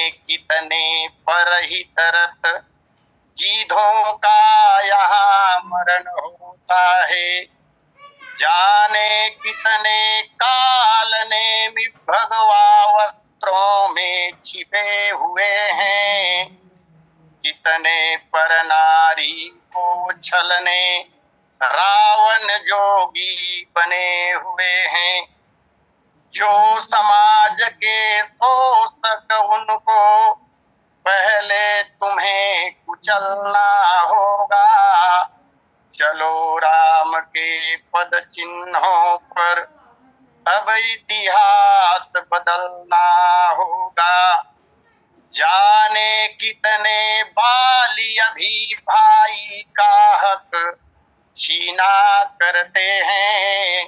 कितने परहित रत गीधों का यहाँ मरण होता है। जाने कितने काल ने भगवा वस्त्रों में छिपे हुए हैं। कितने पर नारी को छलने रावण जोगी बने हुए हैं। जो समाज के शोषक उनको पहले तुम्हें कुचलना होगा। चलो राम के पद चिन्हों पर अब इतिहास बदलना होगा। जाने कितने बाली अभी भाई का हक छीना करते हैं।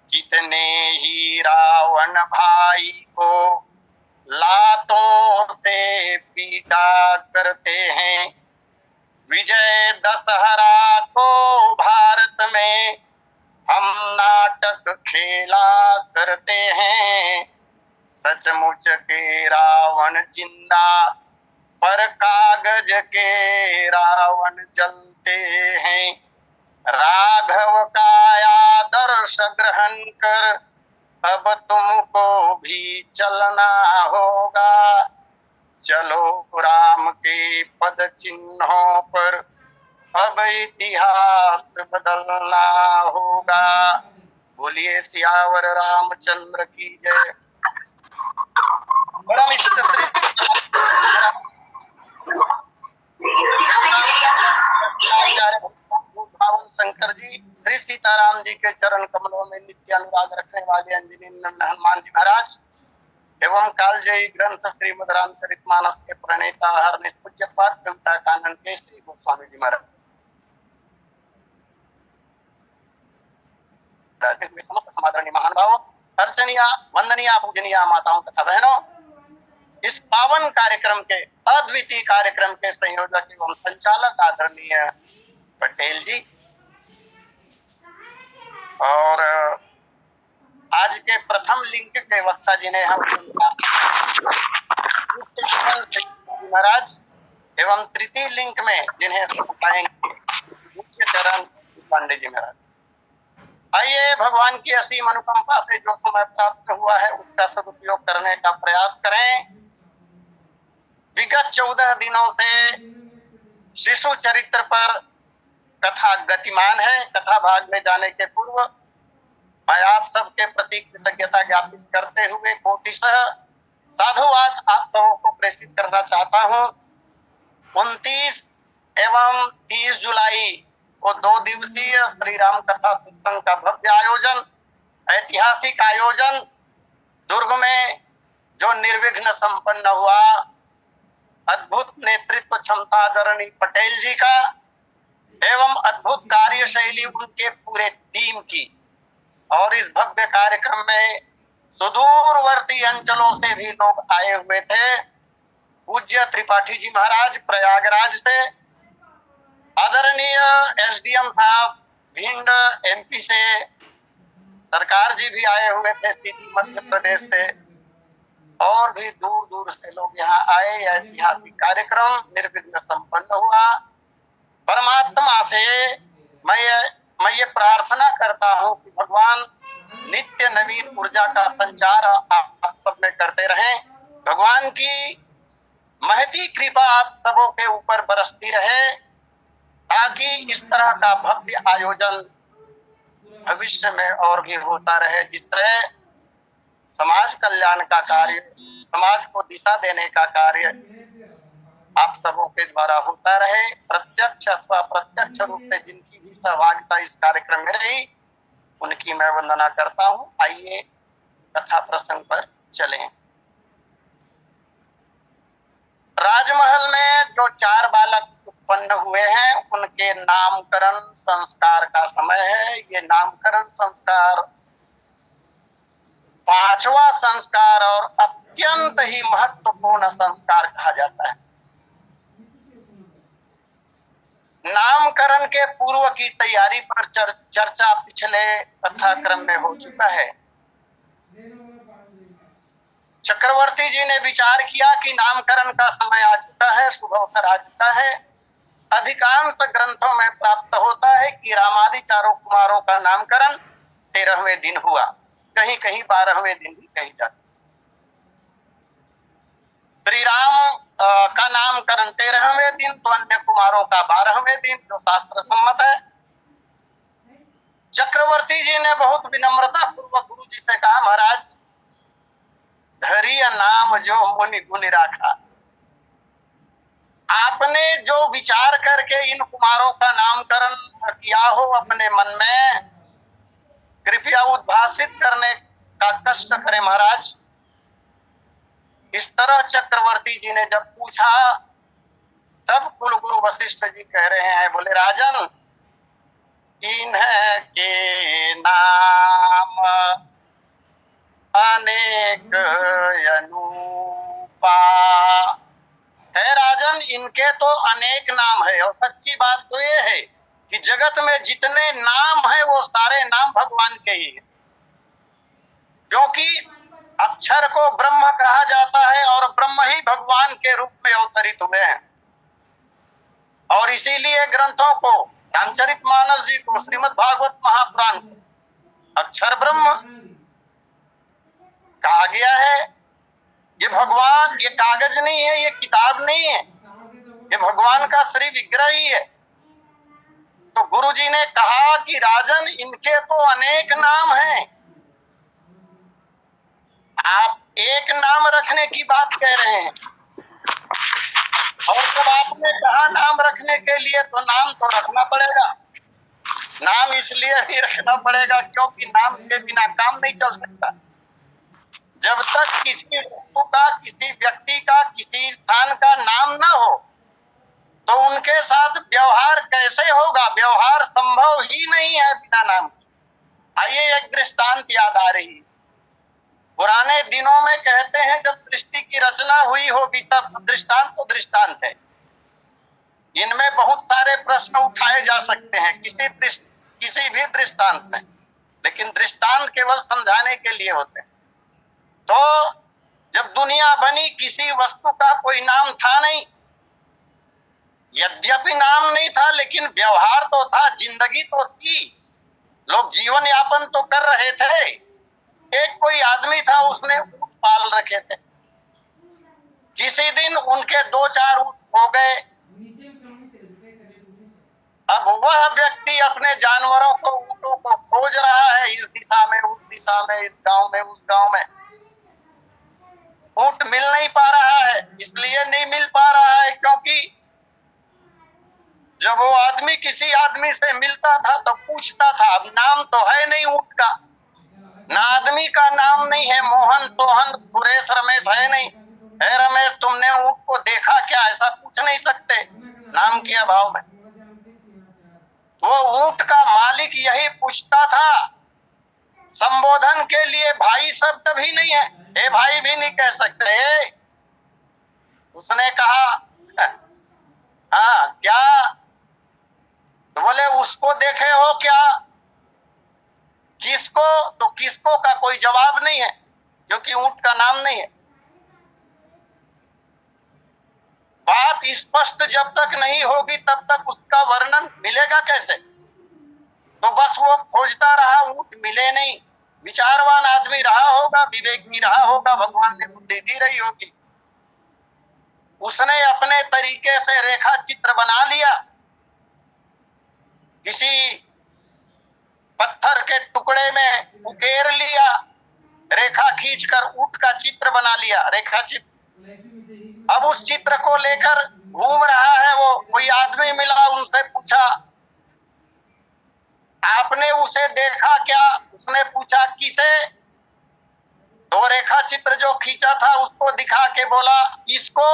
कितने ही रावण भाई को लातों से पीटा करते हैं। विजय दशहरा को भारत में हम नाटक खेला करते हैं। सचमुच के रावण जिंदा पर कागज के रावण जलते हैं। राघव का आदर्श ग्रहण कर अब तुमको भी चलना होगा। चलो राम के पद चिन्हों पर अब इतिहास बदलना होगा। बोलिए सियावर रामचंद्र की जय। परमिष्ट श्री शंकर जी श्री सीताराम जी के चरण कमलों में नित्य अनुराग रखने वाले अंजनी हनुमान जी महाराज एवं कालजयी ग्रंथ श्रीमद् रामचरितमानस के प्रणेता हर निष्पूज्यपाद कविता कानन के श्री गोस्वामी जी महाराज, समस्त समादरणीय महान भाव, हर्षणीय वंदनीय पूजनीय माताओं तथा बहनों, इस पावन कार्यक्रम के अद्वितीय कार्यक्रम के संयोजक एवं संचालक आदरणीय पटेल जी और आज के प्रथम लिंक के वक्ता जिन्हें हम महाराज एवं तृतीय लिंक में जिन्हें बताएंगे मुख्य चरण पांडे जी महाराज। आइए भगवान की असीम अनुकंपा से जो समय प्राप्त हुआ है उसका सदुपयोग करने का प्रयास करें। विगत 14 दिनों से शिशु चरित्र पर कथा गतिमान है। कथा भाग में जाने के पूर्व मैं आप सबके प्रति कृतज्ञता ज्ञापित करते हुए कोटिशः साधुवाद आप सबों को प्रेषित करना चाहता हूं। 29 एवं 30 जुलाई को 2 दिवसीय श्री राम कथा सत्संग का भव्य आयोजन, ऐतिहासिक आयोजन दुर्ग में जो निर्विघ्न संपन्न हुआ। अद्भुत नेतृत्व क्षमता आदरणीय पटेल जी का एवं अद्भुत कार्यशैली उनके पूरे टीम की। और इस भव्य कार्यक्रम में सुदूरवर्ती अंचलों से भी लोग आए हुए थे। पूज्य त्रिपाठी जी महाराज प्रयागराज से, आदरणीय एसडीएम साहब भिंड एमपी से, सरकार जी भी आए हुए थे सीधी मध्य प्रदेश से, और भी दूर दूर से लोग यहाँ आए। ऐतिहासिक कार्यक्रम निर्विघ्न संपन्न हुआ। परमात्मा से मैं ये प्रार्थना करता हूँ कि भगवान नित्य नवीन ऊर्जा का संचार आप सब में करते रहें। भगवान की महती कृपा आप सबों के ऊपर बरसती रहे ताकि इस तरह का भव्य आयोजन भविष्य में और भी होता रहे, जिससे समाज कल्याण का कार्य, समाज को दिशा देने का कार्य आप सबों के द्वारा होता रहे। प्रत्यक्ष अथवा प्रत्यक्ष रूप से जिनकी भी सहभागिता इस कार्यक्रम में रही उनकी मैं वंदना करता हूँ। आइए कथा प्रसंग पर चलें। राजमहल में जो 4 बालक उत्पन्न हुए हैं उनके नामकरण संस्कार का समय है। ये नामकरण संस्कार 5वां संस्कार और अत्यंत ही महत्वपूर्ण संस्कार कहा जाता है। नामकरण के पूर्व की तैयारी पर चर्चा पिछले कथाक्रम में हो चुका है। चक्रवर्ती जी ने विचार किया कि नामकरण का समय आ चुका है, शुभ अवसर आ चुका है। अधिकांश ग्रंथों में प्राप्त होता है कि रामादि चारों कुमारों का नामकरण 13वें दिन हुआ, कहीं कहीं 12वें दिन भी कही जाती। श्री राम का नामकरण 13वें दिन, तो अन्य कुमारों का 12वें दिन, जो शास्त्र सम्मत है। चक्रवर्ती जी ने बहुत विनम्रता पूर्वक गुरु जी से कहा, महाराज धैर्य नाम जो मुनि गुनि राखा, आपने जो विचार करके इन कुमारों का नामकरण किया हो अपने मन में, कृपया उद्भाषित करने का कष्ट करें महाराज। इस तरह चक्रवर्ती जी ने जब पूछा, तब कुलगुरु वशिष्ठ जी कह रहे हैं, बोले राजन इन्हें के नाम अनेक अनुपा है। राजन इनके तो अनेक नाम है, और सच्ची बात तो ये है कि जगत में जितने नाम है वो सारे नाम भगवान के ही है, क्योंकि अक्षर को ब्रह्म कहा जाता है और ब्रह्म ही भगवान के रूप में अवतरित हुए हैं। और इसीलिए ग्रंथों को, रामचरितमानस जी को, श्रीमद् भागवत महापुराण को अक्षर ब्रह्म कहा गया है। ये भगवान, ये कागज नहीं है, ये किताब नहीं है, ये भगवान का श्री विग्रह ही है। तो गुरु जी ने कहा कि राजन इनके तो अनेक नाम हैं, आप एक नाम रखने की बात कह रहे हैं। और जब आपने कहा नाम रखने के लिए, तो नाम तो रखना पड़ेगा। नाम इसलिए भी रखना पड़ेगा क्योंकि नाम के बिना काम नहीं चल सकता। जब तक किसी वस्तु का, किसी व्यक्ति का, किसी स्थान का नाम ना हो, तो उनके साथ व्यवहार कैसे होगा? व्यवहार संभव ही नहीं है बिना नाम के। आइए एक दृष्टांत याद आ रही है। पुराने दिनों में कहते हैं जब सृष्टि की रचना हुई होगी तब, दृष्टांत तो दृष्टांत है, इनमें बहुत सारे प्रश्न उठाए जा सकते हैं किसी भी दृष्टांत से, लेकिन दृष्टांत केवल समझाने के लिए होते हैं। तो जब दुनिया बनी, किसी वस्तु का कोई नाम था नहीं, यद्यपि नाम नहीं था लेकिन व्यवहार तो था, जिंदगी तो थी, लोग जीवन यापन तो कर रहे थे। एक कोई आदमी था, उसने ऊंट पाल रखे थे। किसी दिन उनके 2-4 ऊंट खो गए। अब वह व्यक्ति अपने जानवरों को, ऊँटों को खोज रहा है, इस दिशा में, उस दिशा में, इस गांव में, उस गांव में। ऊँट मिल नहीं पा रहा है। इसलिए नहीं मिल पा रहा है क्योंकि जब वो आदमी किसी आदमी से मिलता था तो पूछता था, अब नाम तो है नहीं ऊँट का, ना आदमी का नाम नहीं है, मोहन, सोहन, सुरेश, रमेश है नहीं। है रमेश, तुमने ऊँट को देखा क्या? ऐसा पूछ नहीं सकते नाम के अभाव में। वो ऊँट का मालिक यही पूछता था। संबोधन के लिए भाई शब्द भी नहीं है, ए भाई भी नहीं कह सकते। उसने कहा हाँ क्या? तो बोले उसको देखे हो क्या? किसको? तो किसको का कोई जवाब नहीं है क्योंकि ऊँट का नाम नहीं है। बात स्पष्ट जब तक नहीं होगी तब तक उसका वर्णन मिलेगा कैसे? तो बस वो खोजता रहा, ऊँट मिले नहीं। विचारवान आदमी रहा होगा, विवेकी रहा होगा, भगवान ने बुद्धि दी रही होगी। उसने अपने तरीके से रेखा चित्र बना लिया, किसी पत्थर के टुकड़े में उकेर लिया, रेखा खींचकर ऊँट का चित्र बना लिया, रेखा चित्र। अब उस चित्र को लेकर घूम रहा है वो। कोई आदमी मिला, उनसे पूछा आपने उसे देखा क्या? उसने पूछा किसे? तो रेखा चित्र जो खींचा था उसको दिखा के बोला इसको,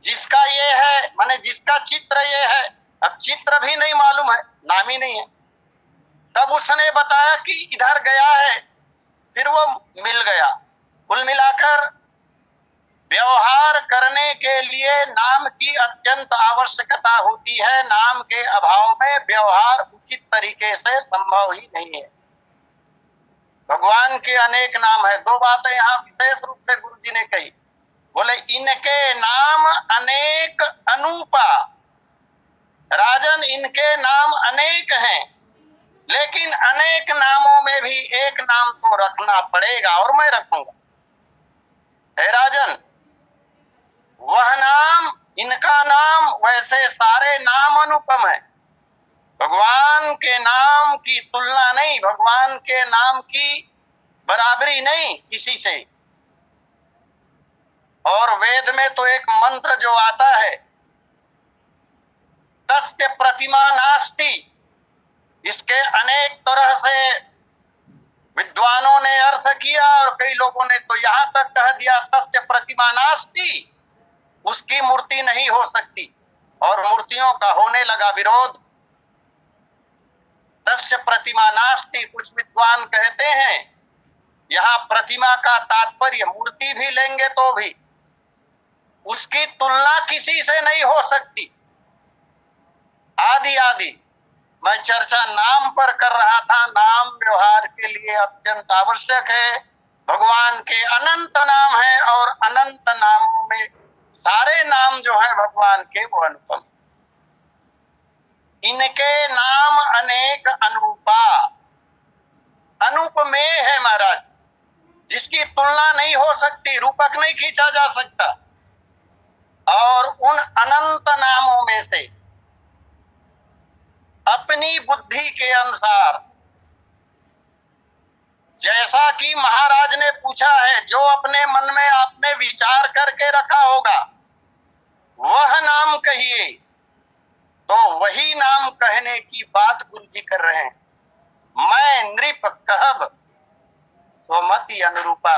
जिसका ये है, माने जिसका चित्र ये है। अब चित्र भी नहीं मालूम है, नाम ही नहीं है। तब उसने बताया कि इधर गया है, फिर वो मिल गया। कुल मिलाकर व्यवहार करने के लिए नाम की अत्यंत आवश्यकता होती है। नाम के अभाव में व्यवहार उचित तरीके से संभव ही नहीं है। भगवान के अनेक नाम है। दो बातें यहाँ विशेष रूप से गुरु जी ने कही। बोले इनके नाम अनेक अनूपा। राजन, इनके नाम अनेक हैं, लेकिन अनेक नामों में भी एक नाम तो रखना पड़ेगा और मैं रखूंगा। हे राजन, वह नाम, इनका नाम, वैसे सारे नाम अनुपम है। भगवान के नाम की तुलना नहीं, भगवान के नाम की बराबरी नहीं किसी से। और वेद में तो एक मंत्र जो आता है, तस्य प्रतिमा नास्ति, इसके अनेक तरह से विद्वानों ने अर्थ किया और कई लोगों ने तो यहां तक कह दिया तस्य प्रतिमा नास्ति, उसकी मूर्ति नहीं हो सकती। और मूर्तियों का होने लगा विरोध। तस्य प्रतिमा नास्ति, कुछ विद्वान कहते हैं यहाँ प्रतिमा का तात्पर्य मूर्ति भी लेंगे तो भी उसकी तुलना किसी से नहीं हो सकती। आदि आदि मैं चर्चा नाम पर कर रहा था। नाम व्यवहार के लिए अत्यंत आवश्यक है। भगवान के अनंत नाम है और अनंत नामों में सारे नाम जो है भगवान के वो अनुपम। इनके नाम अनेक अनूपा। अनूप में है महाराज, जिसकी तुलना नहीं हो सकती, रूपक नहीं खींचा जा सकता। और उन अनंत नामों में से अपनी बुद्धि के अनुसार, जैसा कि महाराज ने पूछा है, जो अपने मन में आपने विचार करके रखा होगा वह नाम कहिए, तो वही नाम कहने की बात गुरु जी कर रहे हैं। मैं नृप कहब स्वमति अनुरूपा।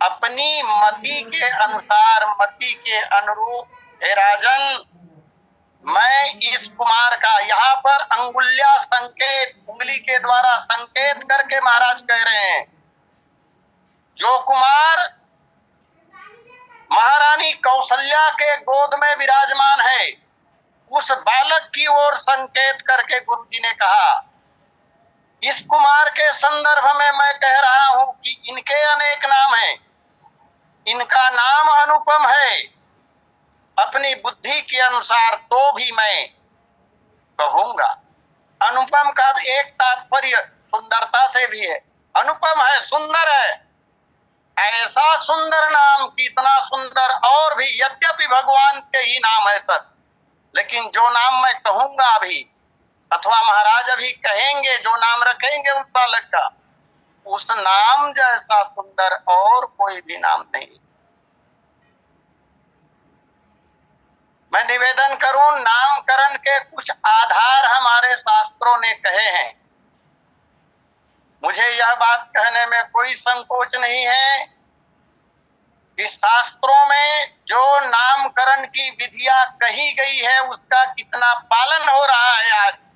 अपनी मति के अनुसार, मति के अनुरूप, हे राजन, मैं इस कुमार का, यहाँ पर अंगुल्या संकेत, उंगली के द्वारा संकेत करके महाराज कह रहे हैं, जो कुमार महारानी कौशल्या के गोद में विराजमान है, उस बालक की ओर संकेत करके गुरुजी ने कहा। इस कुमार के संदर्भ में मैं कह रहा हूं कि इनके अनेक नाम हैं, इनका नाम अनुपम है। अपनी बुद्धि के अनुसार तो भी मैं कहूंगा। अनुपम का एक तात्पर्य सुंदरता से भी है। अनुपम है, सुंदर है। ऐसा सुंदर नाम, कितना सुंदर, और भी यद्यपि भगवान के ही नाम है सब, लेकिन जो नाम मैं कहूंगा अभी, अथवा महाराज अभी कहेंगे, जो नाम रखेंगे उस बालक का, उस नाम जैसा सुंदर और कोई भी नाम नहीं। मैं निवेदन करूं, नामकरण के कुछ आधार हमारे शास्त्रों ने कहे हैं। मुझे यह बात कहने में कोई संकोच नहीं है कि शास्त्रों में जो नामकरण की विधियां कही गई है उसका कितना पालन हो रहा है आज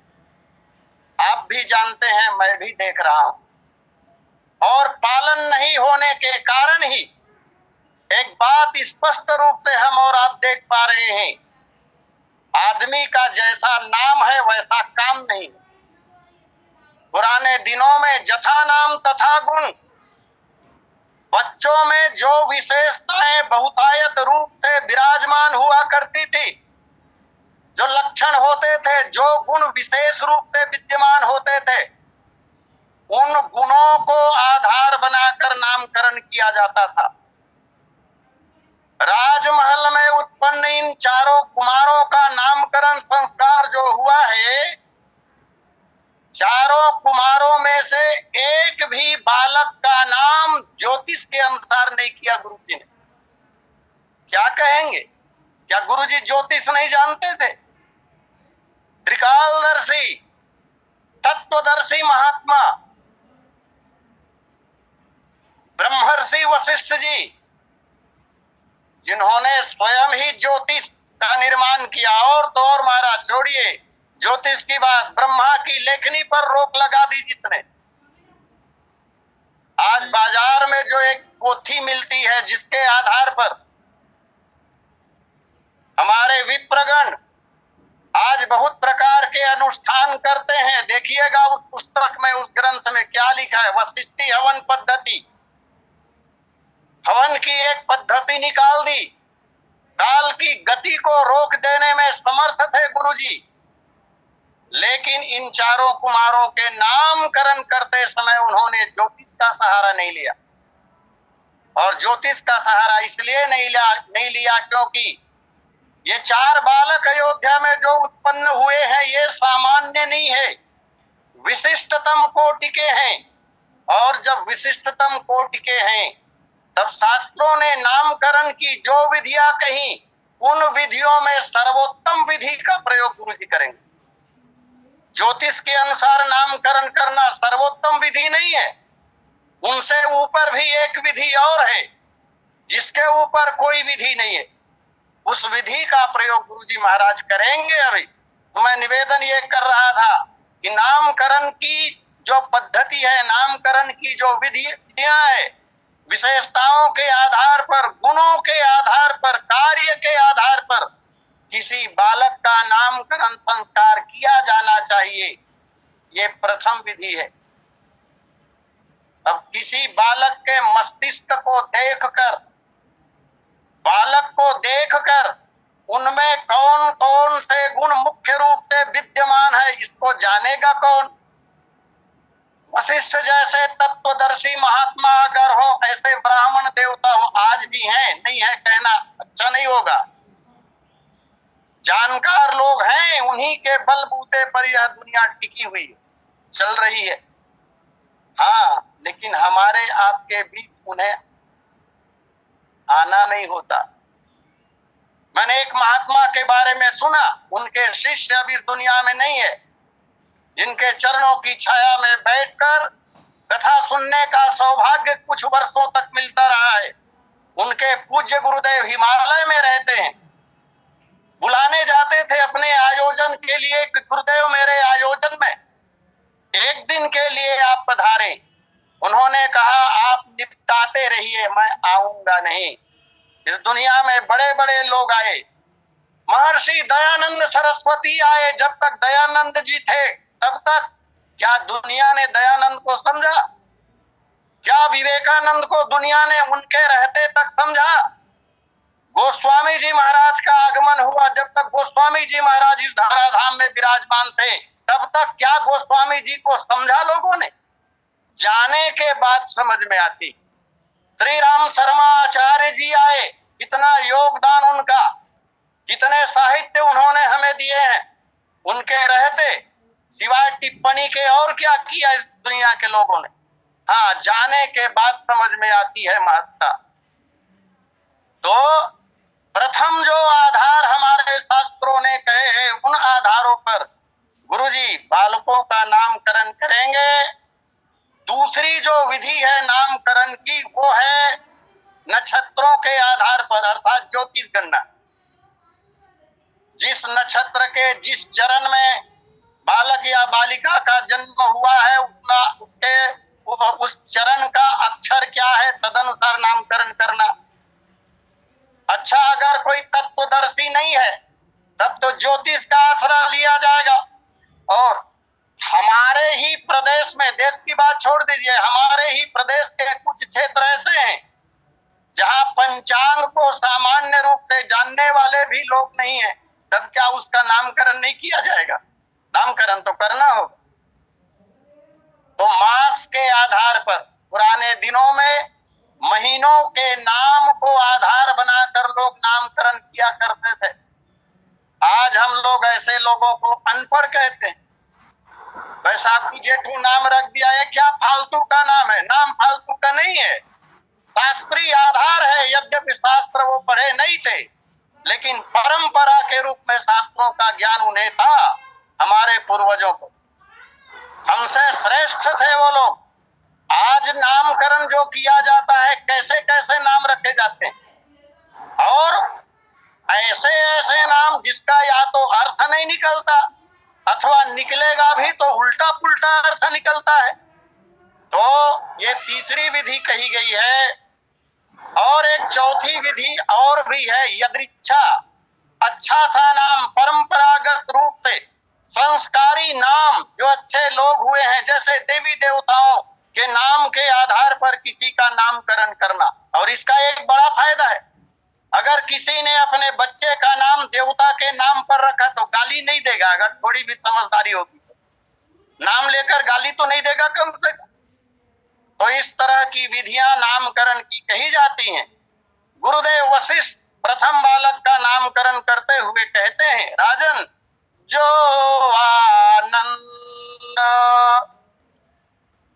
आप भी जानते हैं, मैं भी देख रहा हूं। और पालन नहीं होने के कारण ही एक बात स्पष्ट रूप से हम और आप देख पा रहे हैं, आदमी का जैसा नाम है वैसा काम नहीं। पुराने दिनों में जथा नाम तथा गुण, बच्चों में जो विशेषताएं बहुतायत रूप से विराजमान हुआ करती थी, जो लक्षण होते थे, जो गुण विशेष रूप से विद्यमान होते थे, उन गुणों को आधार बनाकर नामकरण किया जाता था। राजमहल में उत्पन्न इन चारों कुमारों का नामकरण संस्कार जो हुआ है, चारों कुमारों में से एक भी बालक का नाम ज्योतिष के अनुसार नहीं किया गुरुजी ने। क्या कहेंगे? क्या गुरुजी ज्योतिष नहीं जानते थे? त्रिकालदर्शी, तत्वदर्शी महात्मा ब्रह्मर्षि वशिष्ठ जी, जिन्होंने स्वयं ही ज्योतिष का निर्माण किया। और तो और महाराज छोड़िए ज्योतिष की बात, ब्रह्मा की लेखनी पर रोक लगा दी जिसने। आज बाजार में जो एक पोथी मिलती है जिसके आधार पर हमारे विप्रगण आज बहुत प्रकार के अनुष्ठान करते हैं। देखिएगा उस पुस्तक में, उस ग्रंथ में क्या लिखा है, वशिष्ठी हवन पद्धति, हवन की एक पद्धति निकाल दी। काल की गति को रोक देने में समर्थ थे गुरुजी, लेकिन इन चारों कुमारों के नामकरण करते समय उन्होंने ज्योतिष का सहारा नहीं लिया। और ज्योतिष का सहारा इसलिए नहीं लिया क्योंकि ये चार बालक अयोध्या में जो उत्पन्न हुए हैं ये सामान्य नहीं है, विशिष्टतम कोटि के हैं। और जब विशिष्टतम कोटि के हैं तब शास्त्रों ने नामकरण की जो विधियां कही, उन विधियों में सर्वोत्तम विधि का प्रयोग गुरुजी करेंगे। ज्योतिष के अनुसार नामकरण करना सर्वोत्तम विधि नहीं है, उनसे ऊपर भी एक विधि और है जिसके ऊपर कोई विधि नहीं है। उस विधि का प्रयोग गुरुजी महाराज करेंगे। अभी तो मैं निवेदन ये कर रहा था कि नामकरण की जो पद्धति है, नामकरण की जो विधियां है, विशेषताओं के आधार पर, गुणों के आधार पर, कार्य के आधार पर किसी बालक का नामकरण संस्कार किया जाना चाहिए। ये प्रथम विधि है। अब किसी बालक के मस्तिष्क को देखकर, बालक को देखकर उनमें कौन कौन से गुण मुख्य रूप से विद्यमान है, इसको जानेगा कौन? वशिष्ठ जैसे तत्वदर्शी महात्मा अगर हो, ऐसे ब्राह्मण देवता हो, आज भी हैं, नहीं है कहना अच्छा नहीं होगा। जानकार लोग हैं, उन्हीं के बलबूते पर यह दुनिया टिकी हुई है, चल रही है। हाँ, लेकिन हमारे आपके बीच उन्हें आना नहीं होता। मैंने एक महात्मा के बारे में सुना, उनके शिष्य अब इस दुनिया में नहीं है, जिनके चरणों की छाया में बैठकर कथा सुनने का सौभाग्य कुछ वर्षों तक मिलता रहा है। उनके पूज्य गुरुदेव हिमालय में रहते हैं। बुलाने जाते थे अपने आयोजन के लिए कि गुरुदेव मेरे आयोजन में एक दिन के लिए आप पधारे। उन्होंने कहा आप निपटाते रहिए, मैं आऊंगा नहीं। इस दुनिया में बड़े बड़े लोग आए, महर्षि दयानंद सरस्वती आए। जब तक दयानंद जी थे तब तक क्या दुनिया ने दयानंद को समझा? क्या विवेकानंद को दुनिया ने उनके रहते तक समझा? गोस्वामी जी महाराज का आगमन हुआ, जब तक गोस्वामी जी महाराज इस धराधाम में विराजमान थे तब तक क्या गोस्वामी जी को समझा लोगों ने? जाने के बाद समझ में आती। श्री राम शर्मा आचार्य जी आए, कितना योगदान उनका, कितने साहित्य उन्होंने हमें दिए हैं। उनके रहते सिवाय टिप्पणी के और क्या किया इस दुनिया के लोगों ने? हाँ, जाने के बाद समझ में आती है महत्ता। तो प्रथम जो आधार हमारे शास्त्रों ने कहे हैं, उन आधारों पर गुरुजी बालकों का नामकरण करेंगे। दूसरी जो विधि है नामकरण की, वो है नक्षत्रों के आधार पर, अर्थात ज्योतिष गणना। जिस नक्षत्र के जिस चरण में बालक या बालिका का जन्म हुआ है, उस चरण का अक्षर क्या है, तदनुसार नामकरण करना। अच्छा, अगर कोई तत्वदर्शी नहीं है तब तो ज्योतिष का आसरा लिया जाएगा। और हमारे ही प्रदेश में, देश की बात छोड़ दीजिए, हमारे ही प्रदेश के कुछ क्षेत्र ऐसे हैं जहां पंचांग को सामान्य रूप से जानने वाले भी लोग नहीं हैं। तब क्या उसका नामकरण नहीं किया जाएगा? नामकरण तो करना होगा। तो मास के आधार पर, पुराने दिनों में महीनों के नाम को आधार बनाकर लोग नामकरण किया करते थे। आज हम लोग ऐसे लोगों को अनपढ़ कहते हैं। बैसाखी जेठू नाम रख दिया है, क्या फालतू का नाम है? नाम फालतू का नहीं है, शास्त्रीय आधार है। यद्यपि शास्त्र वो पढ़े नहीं थे, लेकिन परंपरा के रूप में शास्त्रों का ज्ञान उन्हें था। हमारे पूर्वजों को, हमसे श्रेष्ठ थे वो लोग। आज नामकरण जो किया जाता है, कैसे कैसे नाम रखे जाते हैं, और ऐसे ऐसे नाम जिसका या तो अर्थ नहीं निकलता, अथवा निकलेगा भी तो उल्टा पुल्टा अर्थ निकलता है। तो ये तीसरी विधि कही गई है। और एक चौथी विधि और भी है, यदृच्छा। अच्छा सा नाम, परंपरागत रूप से संस्कारी नाम जो अच्छे लोग हुए हैं, जैसे देवी देवताओं के नाम के आधार पर किसी का नामकरण करना। और इसका एक बड़ा फायदा है, अगर किसी ने अपने बच्चे का नाम देवता के नाम पर रखा तो गाली नहीं देगा, अगर थोड़ी भी समझदारी होगी तो नाम लेकर गाली तो नहीं देगा कम से कम। तो इस तरह की विधियां नामकरण की कही जाती हैं। गुरुदेव वशिष्ठ प्रथम बालक का नामकरण करते हुए कहते हैं, राजन, जो आनंद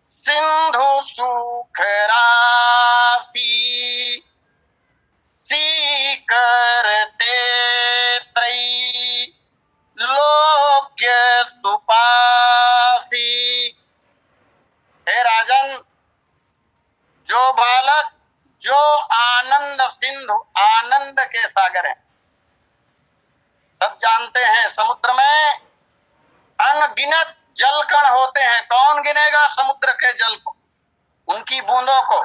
सिंधु सुख राशि सीकर ते त्रयी लोक्य सुपासी। हे राजन, जो बालक जो आनंद सिंधु, आनंद के सागर हैं। सब जानते हैं समुद्र में अनगिनत जलकण होते हैं। कौन गिनेगा समुद्र के जल को, उनकी बूंदों को।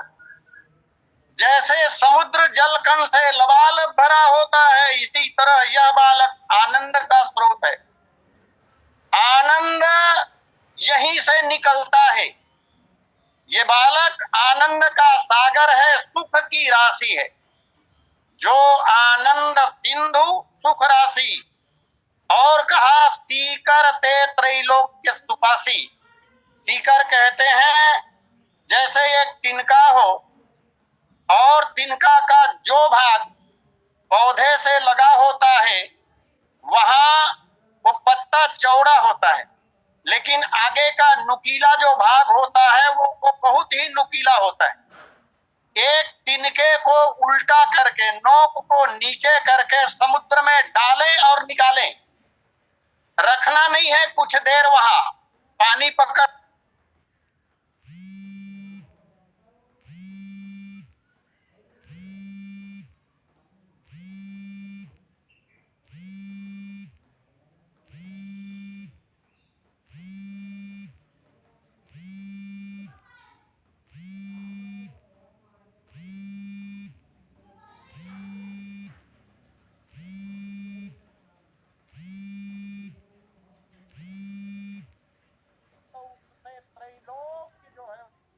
जैसे समुद्र जलकण से लबालब भरा होता है, इसी तरह यह बालक आनंद का स्रोत है। आनंद यहीं से निकलता है। ये बालक आनंद का सागर है, सुख की राशि है। जो आनंद सिंधु सुख राशि, और कहा सीकर ते त्रैलोक्य सुपासी। सीकर कहते हैं जैसे एक तिनका हो, और तिनका का जो भाग पौधे से लगा होता है वहां वो पत्ता चौड़ा होता है, लेकिन आगे का नुकीला जो भाग होता है वो बहुत ही नुकीला होता है। एक तिनके को उल्टा करके, नोक को नीचे करके समुद्र में डालें और निकालें, रखना नहीं है कुछ देर वहां, पानी पकड़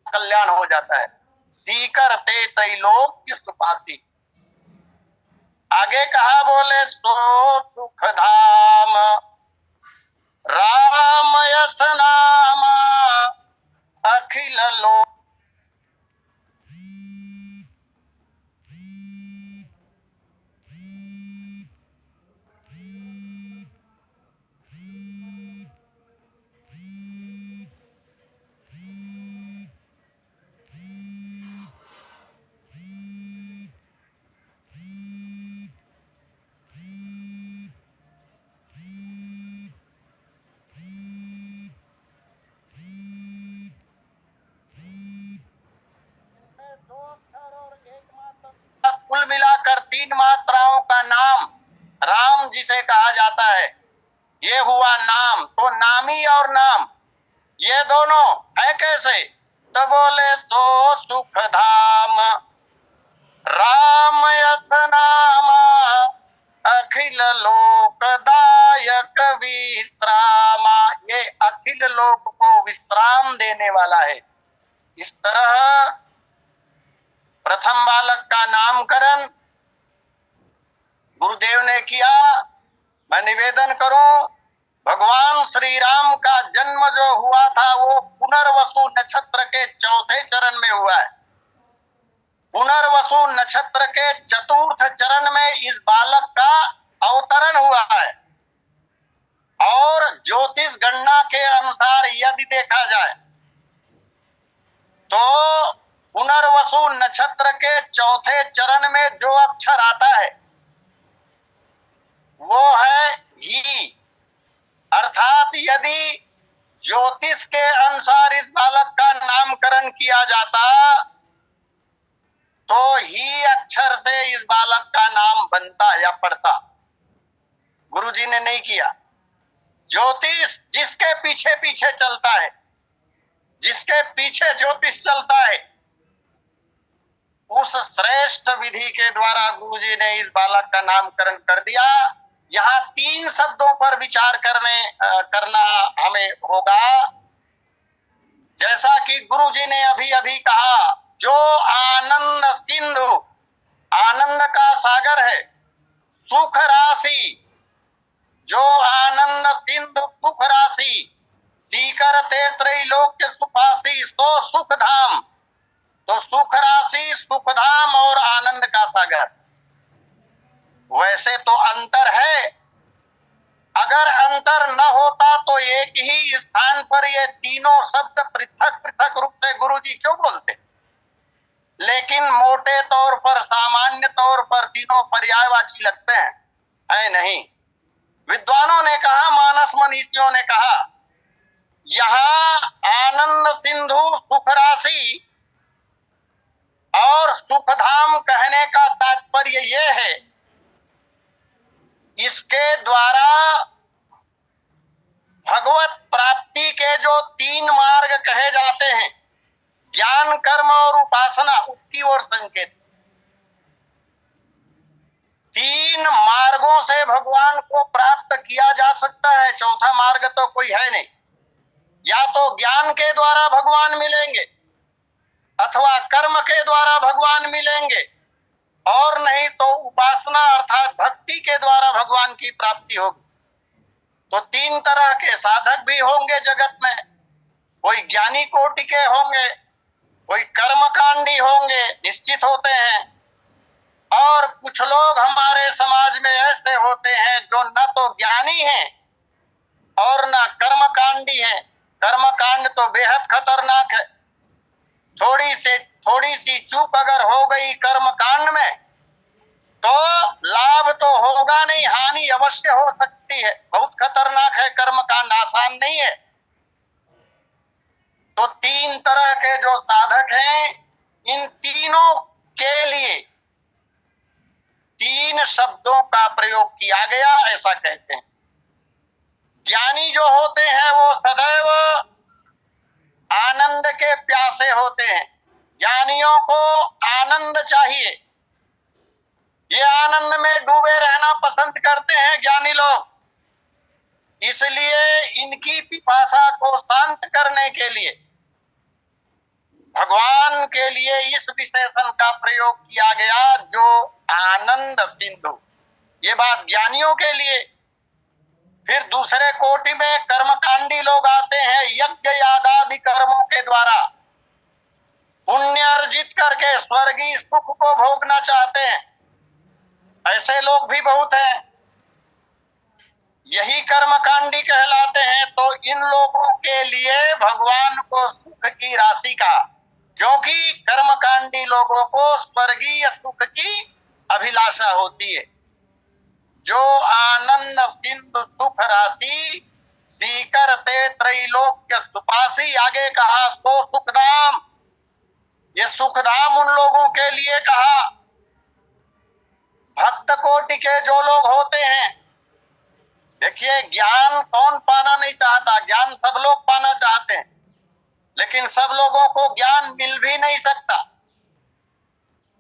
कल्याण हो जाता है। सीकर ते त्रैलोक्य सुपासी। आगे कहा, बोले सो सुख धाम राम यस नाम अखिल लोक। कुल मिलाकर 3 मात्राओं का नाम राम जिसे कहा जाता है, ये हुआ नाम। तो नामी और नाम ये दोनों है कैसे? तो बोले सो सुख धाम राम यस नाम अखिल लोकदायक विश्रामा। ये अखिल लोक को विश्राम देने वाला है। इस तरह प्रथम बालक का नामकरण गुरुदेव ने किया। मैं निवेदन करूं, भगवान श्री राम का जन्म जो हुआ था वो पुनर्वसु नक्षत्र के चौथे चरण में हुआ है। पुनर्वसु नक्षत्र के चतुर्थ चरण में इस बालक का अवतरण हुआ है। और ज्योतिष गणना के अनुसार यदि देखा जाए तो पुनर्वसु नक्षत्र के चौथे चरण में जो अक्षर आता है वो है ही। अर्थात यदि ज्योतिष के अनुसार इस बालक का नामकरण किया जाता तो ही अक्षर से इस बालक का नाम बनता या पड़ता। गुरुजी ने नहीं किया। ज्योतिष जिसके पीछे पीछे चलता है, जिसके पीछे ज्योतिष चलता है, उस श्रेष्ठ विधि के द्वारा गुरुजी ने इस बालक का नामकरण कर दिया। यहाँ 3 शब्दों पर विचार करना हमें होगा। जैसा कि गुरु जी ने अभी अभी कहा, जो आनंद सिंधु, आनंद का सागर है, सुख राशि, जो आनंद सिंधु सुख राशि, सीकर ते त्रैलोक्य सुपासी, सो सुख धाम। तो सुख राशि, सुख धाम और आनंद का सागर, वैसे तो अंतर है। अगर अंतर न होता तो एक ही स्थान पर ये तीनों शब्द पृथक पृथक रूप से गुरुजी क्यों बोलते? लेकिन मोटे तौर पर, सामान्य तौर पर तीनों पर्यायवाची लगते हैं, है नहीं? विद्वानों ने कहा, मानस मनीषियों ने कहा, यहाँ आनंद सिंधु सुख राशि और सुखधाम कहने का तात्पर्य यह है, इसके द्वारा भगवत प्राप्ति के जो 3 मार्ग कहे जाते हैं, ज्ञान, कर्म और उपासना, उसकी ओर संकेत। 3 मार्गों से भगवान को प्राप्त किया जा सकता है, चौथा मार्ग तो कोई है नहीं। या तो ज्ञान के द्वारा भगवान मिलेंगे, अथवा कर्म के द्वारा भगवान मिलेंगे, और नहीं तो उपासना अर्थात भक्ति के द्वारा भगवान की प्राप्ति होगी। तो 3 तरह के साधक भी होंगे जगत में, कोई ज्ञानी कोटि के होंगे, कोई कर्मकांडी होंगे, निश्चित होते हैं, और कुछ लोग हमारे समाज में ऐसे होते हैं जो न तो ज्ञानी हैं और न कर्मकांडी हैं। कर्मकांड तो बेहद खतरनाक है। थोड़ी सी चूक अगर हो गई कर्मकांड में तो लाभ तो होगा नहीं, हानि अवश्य हो सकती है। बहुत खतरनाक है कर्मकांड, आसान नहीं है। तो 3 तरह के जो साधक हैं, इन तीनों के लिए 3 शब्दों का प्रयोग किया गया, ऐसा कहते हैं। ज्ञानी जो होते हैं वो सदैव आनंद के प्यासे होते हैं। ज्ञानियों को आनंद चाहिए, ये आनंद में डूबे रहना पसंद करते हैं ज्ञानी लोग। इसलिए इनकी पिपासा को शांत करने के लिए भगवान के लिए इस विशेषण का प्रयोग किया गया, जो आनंद सिंधु। ये बात ज्ञानियों के लिए। फिर दूसरे कोटि में कर्मकांडी लोग आते हैं, यज्ञ यागादि कर्मों के द्वारा पुण्य अर्जित करके स्वर्गीय सुख को भोगना चाहते हैं। ऐसे लोग भी बहुत हैं, यही कर्मकांडी कहलाते हैं। तो इन लोगों के लिए भगवान को सुख की राशि का, क्योंकि कर्मकांडी लोगों को स्वर्गीय सुख की अभिलाषा होती है। जो आनंद सिंधु सुख राशि, सीकर ते त्रैलोक्य सुपासी, आगे कहा सो सुखधाम। ये सुखधाम उन लोगों के लिए कहा, भक्त कोटि के जो लोग होते हैं। देखिए, ज्ञान कौन पाना नहीं चाहता? ज्ञान सब लोग पाना चाहते हैं, लेकिन सब लोगों को ज्ञान मिल भी नहीं सकता।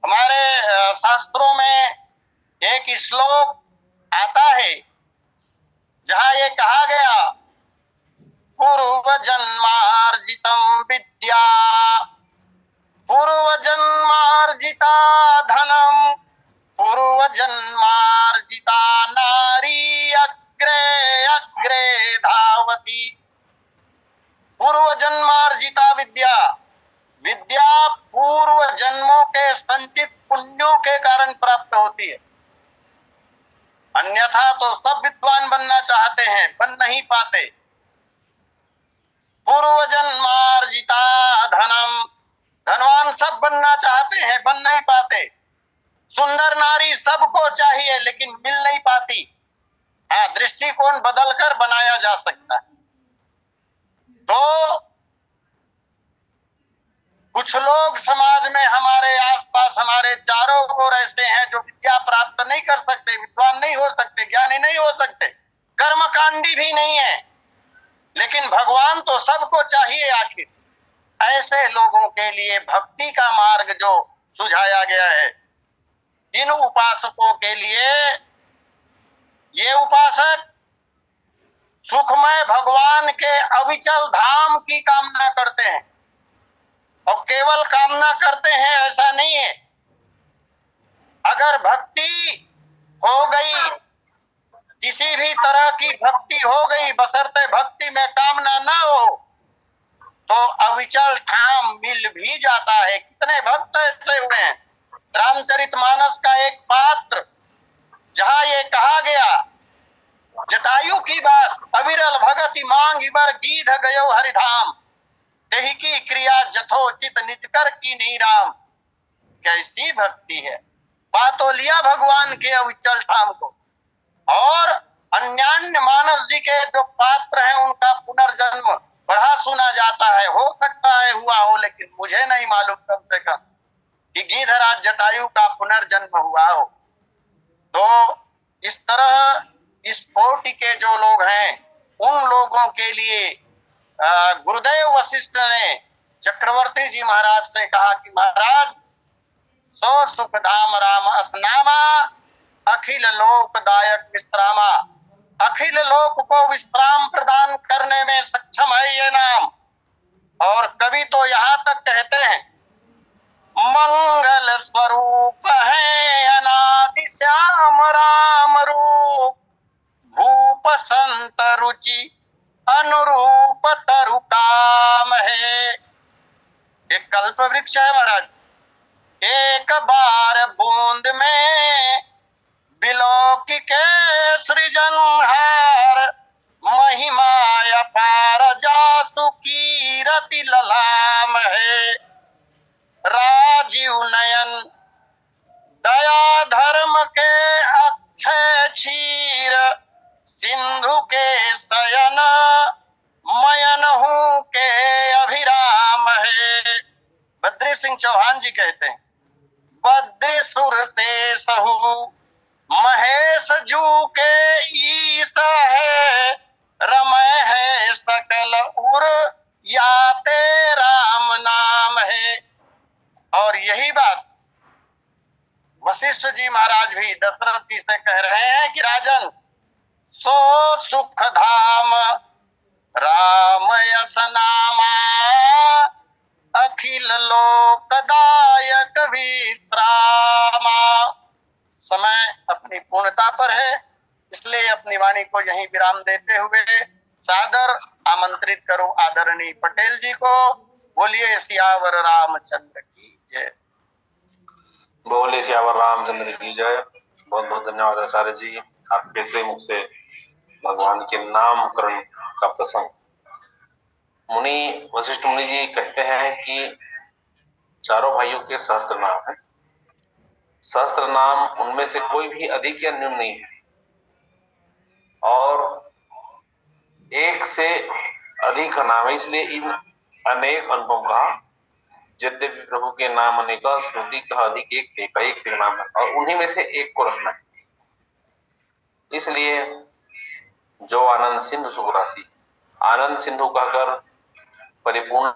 हमारे शास्त्रों में एक श्लोक आता है जहां ये कहा गया, पूर्व जन्मार्जितम विद्या, पूर्व जन्मार्जिता धनम, पूर्व जन्मार्जिता नारी, अग्रे अग्रे धावती। पूर्व जन्मार्जिता विद्या, विद्या पूर्व जन्मों के संचित पुण्यों के कारण प्राप्त होती है। अन्यथा तो सब विद्वान बनना चाहते हैं, बन नहीं पाते। पूर्व जन्मार्जिता धनम, धनवान सब बनना चाहते हैं, बन नहीं पाते। सुंदर नारी सबको चाहिए, लेकिन मिल नहीं पाती। हाँ, दृष्टिकोण बदलकर बनाया जा सकता है। तो कुछ लोग समाज में, हमारे आसपास, हमारे चारों ओर ऐसे हैं जो विद्या प्राप्त नहीं कर सकते, विद्वान नहीं हो सकते, ज्ञानी नहीं हो सकते, कर्मकांडी भी नहीं है, लेकिन भगवान तो सबको चाहिए आखिर। ऐसे लोगों के लिए भक्ति का मार्ग जो सुझाया गया है, इन उपासकों के लिए ये उपासक सुखमय भगवान के अविचल धाम की कामना करते हैं, और केवल कामना करते हैं ऐसा नहीं है। अगर भक्ति हो गई, किसी भी तरह की भक्ति हो गई, बशर्ते भक्ति में कामना ना हो, तो अविचल धाम मिल भी जाता है। कितने भक्त ऐसे हुए हैं। रामचरितमानस का एक पात्र जहां ये कहा गया, जटायु की बात, अविरल भगति मांग बर गीध गयो हरिधाम, तेहि की क्रिया जथोचित निज कर की नी राम। कैसी भक्ति है। बातो लिया भगवान के अविचल धाम को। और अन्यान्य मानस जी के जो पात्र हैं उनका पुनर्जन्म बड़ा सुना जाता है। हो सकता है हुआ हो, लेकिन मुझे नहीं मालूम कम से कम कि गीधराज जटायु का पुनर्जन्म हुआ हो। तो इस तरह इस कोटि के जो लोग हैं उन लोगों के लिए गुरुदेव वशिष्ठ ने चक्रवर्ती जी महाराज से कहा कि महाराज, सो सुख धाम राम असनामा, अखिल लोकदायक विश्रामा। अखिल लोक को विश्राम प्रदान करने में सक्षम है ये नाम। और कवि तो यहाँ तक कहते हैं, मंगल स्वरूप है अनादि श्याम राम रूप, भूप संत रुचि अनुरूप तरु काम है। एक कल्प वृक्ष है महाराज, एक बार बूंद में बिलोकी के सृजनहार, महिमा अपार जासु कीरति ललाम है। राजीव नयन दया धर्म के अक्षय क्षीर, सिंधु के शयन मयन हूँ के अभिराम है। बद्री सिंह चौहान जी कहते हैं, बद्री सुर से सहु महेश जू के ईस है, रमय है सकल उर याते राम नाम है। और यही बात वशिष्ठ जी महाराज भी दशरथ जी से कह रहे हैं कि राजन, सो सुख धाम राम यस नामा, अखिल लोकदायक विश्रामा। समय अपनी पूर्णता पर है, इसलिए अपनी वाणी को यहीं विराम देते हुए सादर आमंत्रित करूं आदरणीय पटेल जी को। बोलिए सियावर रामचंद्र की जय। बोले सियावर रामचंद्र की जय। बहुत बहुत धन्यवाद आचार्य जी, आपके से मुख से भगवान के नामकरण का प्रसंग। मुनि वशिष्ठ मुनि जी कहते हैं कि चारों भाइयों के सहस्त्र नाम है। सहस्त्र नाम उनमें से कोई भी अधिक या न्यून नहीं है, और एक से अधिक का नाम है। इसलिए इन अनेक अनुपम कहा, यद्यपि प्रभु के नाम अनेक, स्मृति कहा अधिक एक से नाम है, और उन्हीं में से एक को रखना है। इसलिए जो आनंद सिंधु सुख राशि, आनंद सिंधु कहकर परिपूर्ण